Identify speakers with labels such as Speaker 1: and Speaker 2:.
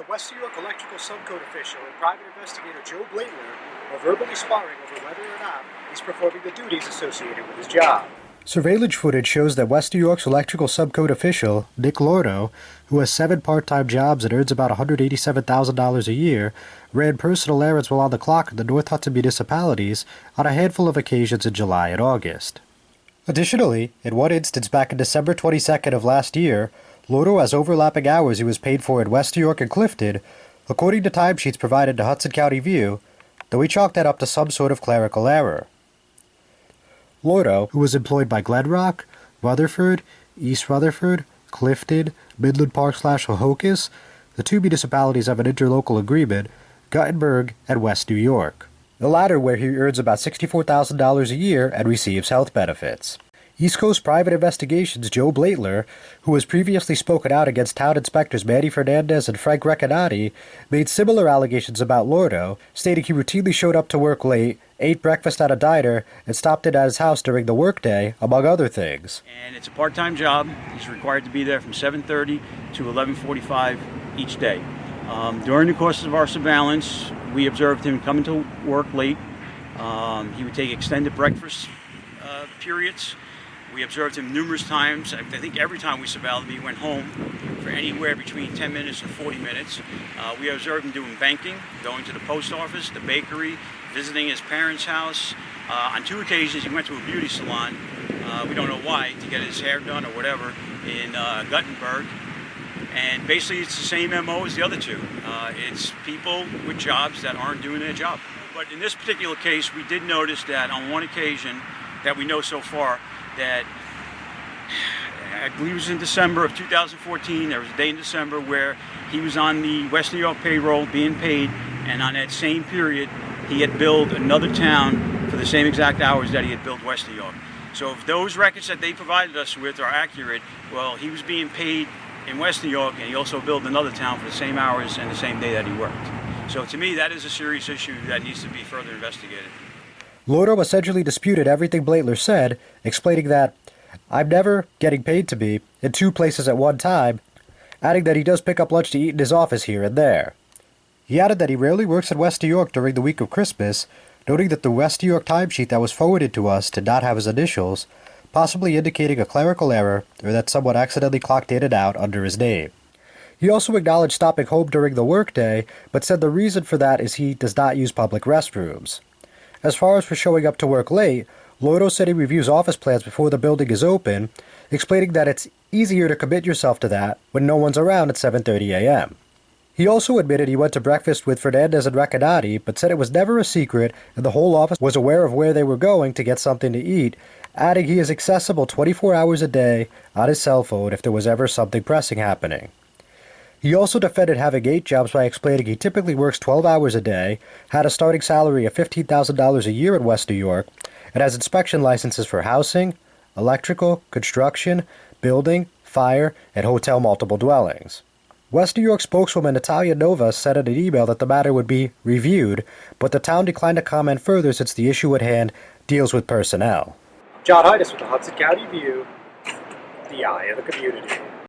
Speaker 1: the West New York electrical subcode official and private investigator Joe Blaettler are verbally sparring over whether or not he's performing the duties associated with his job. Surveillance footage shows that West New York's electrical subcode official, Nick Lordo, who has 7 part-time jobs and earns about $187,000 a year, ran personal errands while on the clock in the North Hudson municipalities on a handful of occasions in July and August. Additionally, in one instance back in December 22nd of last year, Lordo has overlapping hours he was paid for in West New York and Clifton, according to timesheets provided to Hudson County View, though he chalked that up to some sort of clerical error. Lordo, who was employed by Glen Rock, Rutherford, East Rutherford, Clifton, Midland Park/Hohokus, the 2 municipalities have an interlocal agreement, Guttenberg and West New York, the latter where he earns about $64,000 a year and receives health benefits. East Coast Private Investigations' Joe Blaettler, who has previously spoken out against town inspectors Manny Fernandez and Frank Recanati, made similar allegations about Lordo, stating he routinely showed up to work late, ate breakfast at a diner, and stopped in at his house during the workday, among other things.
Speaker 2: And it's a part-time job. He's required to be there from 7:30 to 11:45 each day. During the course of our surveillance, we observed him coming to work late. He would take extended breakfast periods. We observed him numerous times. I think every time we surveilled him, he went home for anywhere between 10 minutes and 40 minutes. We observed him doing banking, going to the post office, the bakery, visiting his parents' house. On 2 occasions, he went to a beauty salon, we don't know why, to get his hair done or whatever, in Guttenberg. And basically, it's the same MO as the other 2. It's people with jobs that aren't doing their job. But in this particular case, we did notice that on one occasion that we know so far, that I believe it was in December of 2014, there was a day in December where he was on the West New York payroll being paid, and on that same period he had billed another town for the same exact hours that he had billed West New York. So if those records that they provided us with are accurate, well, he was being paid in West New York and he also billed another town for the same hours and the same day that he worked. So to me, that is a serious issue that needs to be further investigated.
Speaker 1: Lordo essentially disputed everything Blaettler said, explaining that, "I'm never getting paid to be in 2 places at one time," adding that he does pick up lunch to eat in his office here and there. He added that he rarely works in West New York during the week of Christmas, noting that the West New York timesheet that was forwarded to us did not have his initials, possibly indicating a clerical error or that someone accidentally clocked in and out under his name. He also acknowledged stopping home during the workday, but said the reason for that is he does not use public restrooms. As far as for showing up to work late, Lordo said he reviews office plans before the building is open, explaining that it's easier to commit yourself to that when no one's around at 7:30 a.m. He also admitted he went to breakfast with Fernandez and Recanati, but said it was never a secret and the whole office was aware of where they were going to get something to eat, adding he is accessible 24 hours a day on his cell phone if there was ever something pressing happening. He also defended having 8 jobs by explaining he typically works 12 hours a day, had a starting salary of $15,000 a year in West New York, and has inspection licenses for housing, electrical, construction, building, fire, and hotel multiple dwellings. West New York spokeswoman Natalia Nova said in an email that the matter would be reviewed, but the town declined to comment further since the issue at hand deals with personnel. John Heides with the Hudson County View, the eye of the community.